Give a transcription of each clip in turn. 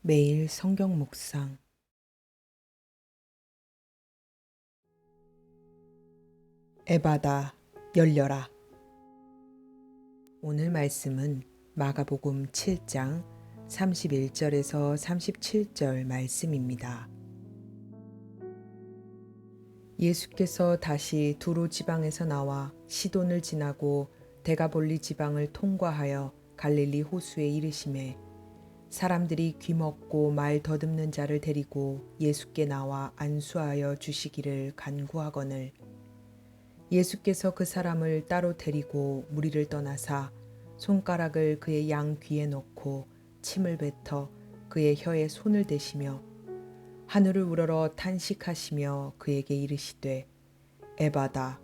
매일 성경 묵상. 에바다, 열려라. 오늘 말씀은 마가복음 7장 31절에서 37절 말씀입니다. 예수께서 다시 두로 지방에서 나와 시돈을 지나고 데가볼리 지방을 통과하여 갈릴리 호수에 이르시매 사람들이 귀먹고 말 더듬는 자를 데리고 예수께 나와 안수하여 주시기를 간구하거늘 예수께서 그 사람을 따로 데리고 무리를 떠나사 손가락을 그의 양 귀에 넣고 침을 뱉어 그의 혀에 손을 대시며 하늘을 우러러 탄식하시며 그에게 이르시되 에바다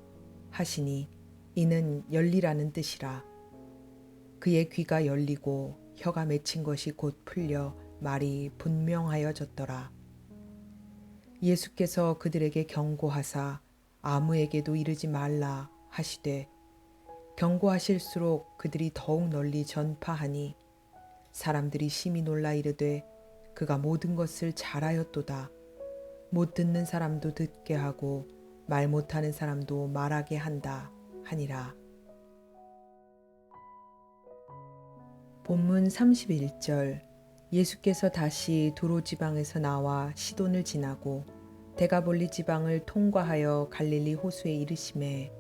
하시니 이는 열리라는 뜻이라. 그의 귀가 열리고 혀가 맺힌 것이 곧 풀려 말이 분명하여졌더라. 예수께서 그들에게 경고하사 아무에게도 이르지 말라 하시되 경고하실수록 그들이 더욱 널리 전파하니 사람들이 심히 놀라 이르되 그가 모든 것을 잘하였도다. 못 듣는 사람도 듣게 하고 말 못하는 사람도 말하게 한다 하니라. 본문 31절. 예수께서 다시 두로 지방에서 나와 시돈을 지나고 데가볼리 지방을 통과하여 갈릴리 호수에 이르시매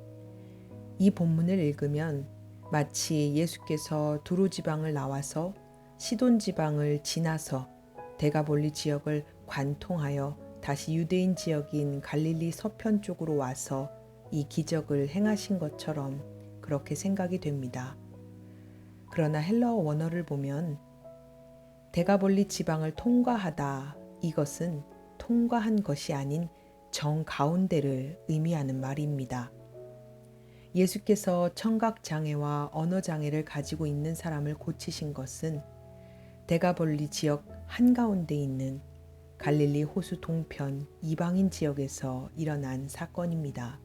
이 본문을 읽으면 마치 예수께서 두로 지방을 나와서 시돈 지방을 지나서 데가볼리 지역을 관통하여 다시 유대인 지역인 갈릴리 서편 쪽으로 와서 이 기적을 행하신 것처럼 그렇게 생각이 됩니다. 그러나 헬라어 원어를 보면 데가볼리 지방을 통과하다 이것은 통과한 것이 아닌 정가운데를 의미하는 말입니다. 예수께서 청각장애와 언어장애를 가지고 있는 사람을 고치신 것은 데가볼리 지역 한가운데 있는 갈릴리 호수 동편 이방인 지역에서 일어난 사건입니다.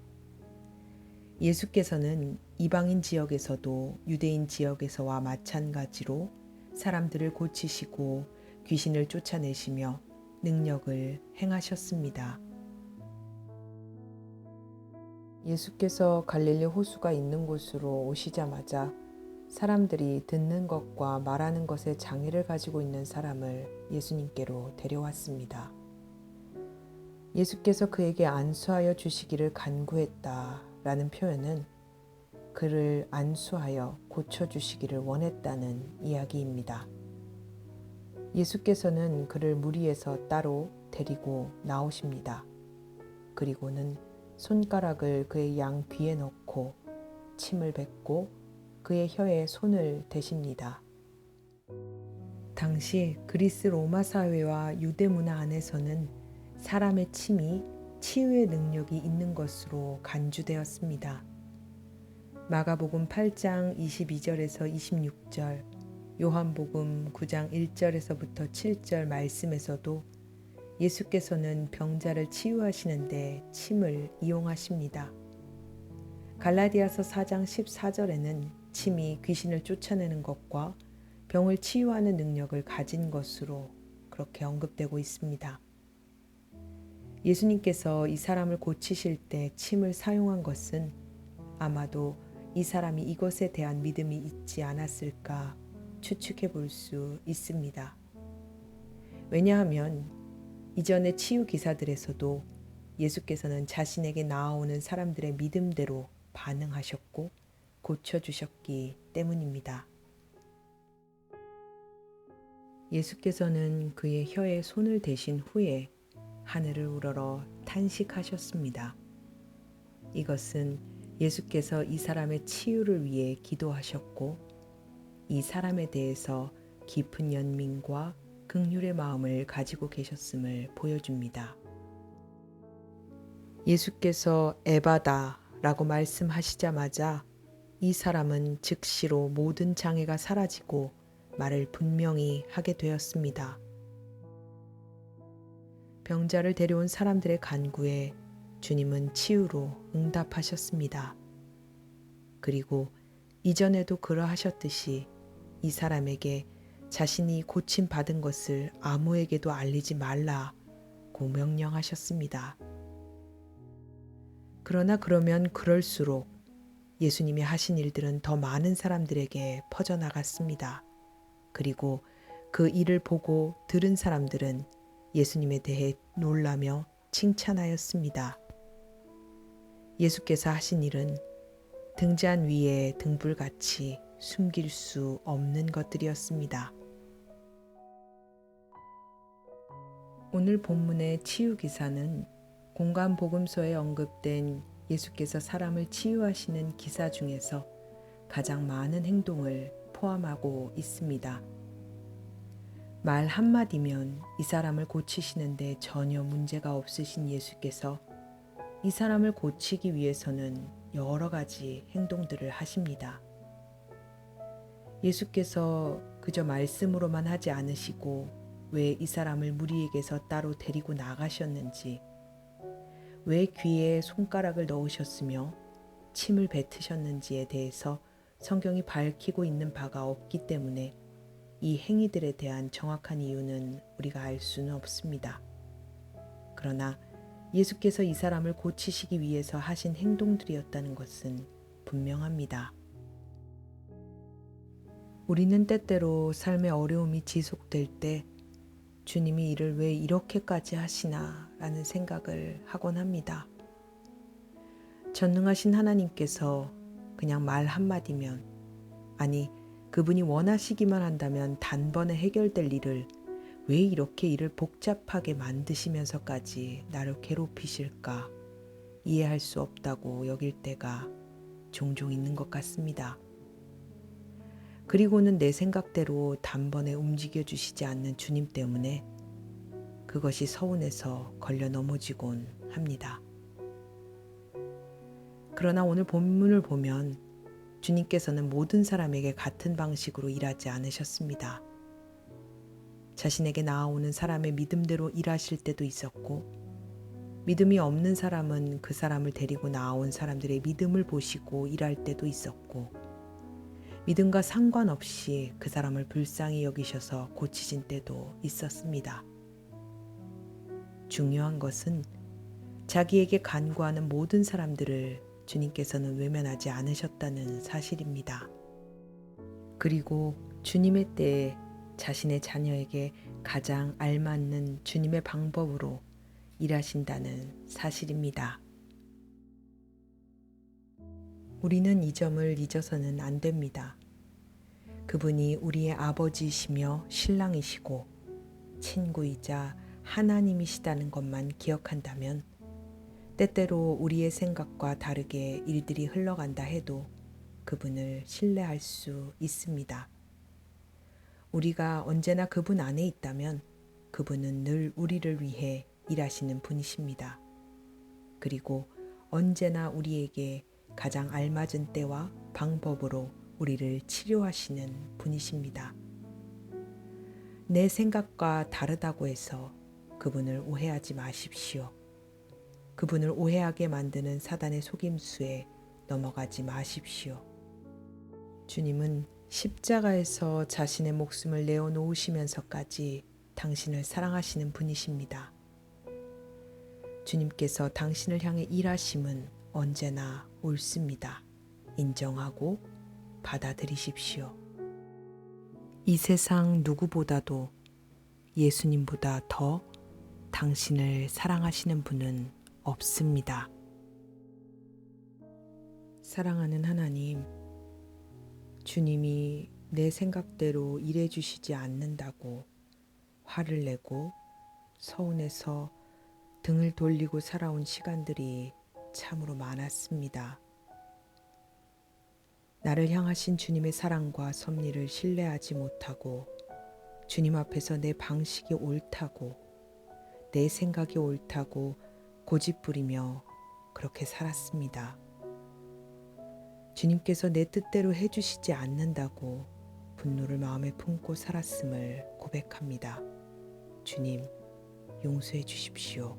예수께서는 이방인 지역에서도 유대인 지역에서와 마찬가지로 사람들을 고치시고 귀신을 쫓아내시며 능력을 행하셨습니다. 예수께서 갈릴리 호수가 있는 곳으로 오시자마자 사람들이 듣는 것과 말하는 것에 장애를 가지고 있는 사람을 예수님께로 데려왔습니다. 예수께서 그에게 안수하여 주시기를 간구했다 라는 표현은 그를 안수하여 고쳐주시기를 원했다는 이야기입니다. 예수께서는 그를 무리에서 따로 데리고 나오십니다. 그리고는 손가락을 그의 양 귀에 넣고 침을 뱉고 그의 혀에 손을 대십니다. 당시 그리스 로마 사회와 유대 문화 안에서는 사람의 침이 치유의 능력이 있는 것으로 간주되었습니다. 마가복음 8장 22절에서 26절, 요한복음 9장 1절에서부터 7절 말씀에서도 예수께서는 병자를 치유하시는데 침을 이용하십니다. 갈라디아서 4장 14절에는 침이 귀신을 쫓아내는 것과 병을 치유하는 능력을 가진 것으로 그렇게 언급되고 있습니다. 예수님께서 이 사람을 고치실 때 침을 사용한 것은 아마도 이 사람이 이것에 대한 믿음이 있지 않았을까 추측해 볼 수 있습니다. 왜냐하면 이전의 치유 기사들에서도 예수께서는 자신에게 나아오는 사람들의 믿음대로 반응하셨고 고쳐주셨기 때문입니다. 예수께서는 그의 혀에 손을 대신 후에 하늘을 우러러 탄식하셨습니다. 이것은 예수께서 이 사람의 치유를 위해 기도하셨고 이 사람에 대해서 깊은 연민과 긍휼의 마음을 가지고 계셨음을 보여줍니다. 예수께서 에바다 라고 말씀하시자마자 이 사람은 즉시로 모든 장애가 사라지고 말을 분명히 하게 되었습니다. 병자를 데려온 사람들의 간구에 주님은 치유로 응답하셨습니다. 그리고 이전에도 그러하셨듯이 이 사람에게 자신이 고침 받은 것을 아무에게도 알리지 말라고 명령하셨습니다. 그러나 그러면 그럴수록 예수님이 하신 일들은 더 많은 사람들에게 퍼져나갔습니다. 그리고 그 일을 보고 들은 사람들은 예수님에 대해 놀라며 칭찬하였습니다. 예수께서 하신 일은 등잔 위에 등불같이 숨길 수 없는 것들이었습니다. 오늘 본문의 치유 기사는 공간 복음서에 언급된 예수께서 사람을 치유하시는 기사 중에서 가장 많은 행동을 포함하고 있습니다. 말 한마디면 이 사람을 고치시는데 전혀 문제가 없으신 예수께서 이 사람을 고치기 위해서는 여러 가지 행동들을 하십니다. 예수께서 그저 말씀으로만 하지 않으시고 왜 이 사람을 무리에게서 따로 데리고 나가셨는지, 왜 귀에 손가락을 넣으셨으며 침을 뱉으셨는지에 대해서 성경이 밝히고 있는 바가 없기 때문에 이 행위들에 대한 정확한 이유는 우리가 알 수는 없습니다. 그러나 예수께서 이 사람을 고치시기 위해서 하신 행동들이었다는 것은 분명합니다. 우리는 때때로 삶의 어려움이 지속될 때 주님이 이를 왜 이렇게까지 하시나 라는 생각을 하곤 합니다. 전능하신 하나님께서 그냥 말 한마디면, 아니 그분이 원하시기만 한다면 단번에 해결될 일을 왜 이렇게 일을 복잡하게 만드시면서까지 나를 괴롭히실까 이해할 수 없다고 여길 때가 종종 있는 것 같습니다. 그리고는 내 생각대로 단번에 움직여 주시지 않는 주님 때문에 그것이 서운해서 걸려 넘어지곤 합니다. 그러나 오늘 본문을 보면 주님께서는 모든 사람에게 같은 방식으로 일하지 않으셨습니다. 자신에게 나아오는 사람의 믿음대로 일하실 때도 있었고, 믿음이 없는 사람은 그 사람을 데리고 나아온 사람들의 믿음을 보시고 일할 때도 있었고, 믿음과 상관없이 그 사람을 불쌍히 여기셔서 고치신 때도 있었습니다. 중요한 것은 자기에게 간구하는 모든 사람들을 주님께서는 외면하지 않으셨다는 사실입니다. 그리고 주님의 때에 자신의 자녀에게 가장 알맞는 주님의 방법으로 일하신다는 사실입니다. 우리는 이 점을 잊어서는 안 됩니다. 그분이 우리의 아버지이시며 신랑이시고 친구이자 하나님이시다는 것만 기억한다면 때때로 우리의 생각과 다르게 일들이 흘러간다 해도 그분을 신뢰할 수 있습니다. 우리가 언제나 그분 안에 있다면 그분은 늘 우리를 위해 일하시는 분이십니다. 그리고 언제나 우리에게 가장 알맞은 때와 방법으로 우리를 치료하시는 분이십니다. 내 생각과 다르다고 해서 그분을 오해하지 마십시오. 그분을 오해하게 만드는 사단의 속임수에 넘어가지 마십시오. 주님은 십자가에서 자신의 목숨을 내어놓으시면서까지 당신을 사랑하시는 분이십니다. 주님께서 당신을 향해 일하심은 언제나 옳습니다. 인정하고 받아들이십시오. 이 세상 누구보다도 예수님보다 더 당신을 사랑하시는 분은 없습니다. 사랑하는 하나님, 주님이 내 생각대로 일해 주시지 않는다고 화를 내고 서운해서 등을 돌리고 살아온 시간들이 참으로 많았습니다. 나를 향하신 주님의 사랑과 섭리를 신뢰하지 못하고 주님 앞에서 내 방식이 옳다고, 내 생각이 옳다고 고집부리며 그렇게 살았습니다. 주님께서 내 뜻대로 해주시지 않는다고 분노를 마음에 품고 살았음을 고백합니다. 주님, 용서해 주십시오.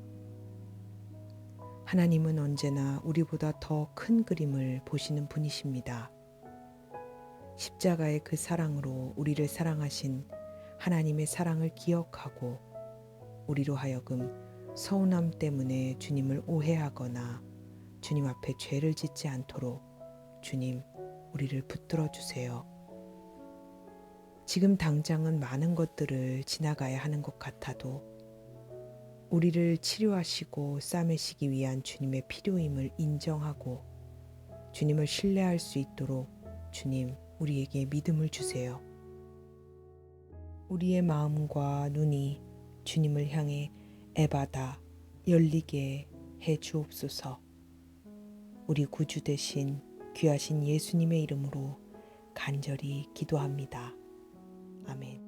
하나님은 언제나 우리보다 더 큰 그림을 보시는 분이십니다. 십자가의 그 사랑으로 우리를 사랑하신 하나님의 사랑을 기억하고 우리로 하여금 서운함 때문에 주님을 오해하거나 주님 앞에 죄를 짓지 않도록 주님 우리를 붙들어 주세요. 지금 당장은 많은 것들을 지나가야 하는 것 같아도 우리를 치료하시고 싸매시기 위한 주님의 필요임을 인정하고 주님을 신뢰할 수 있도록 주님 우리에게 믿음을 주세요. 우리의 마음과 눈이 주님을 향해 애받아 열리게 해 주옵소서. 우리 구주 되신 귀하신 예수님의 이름으로 간절히 기도합니다. 아멘.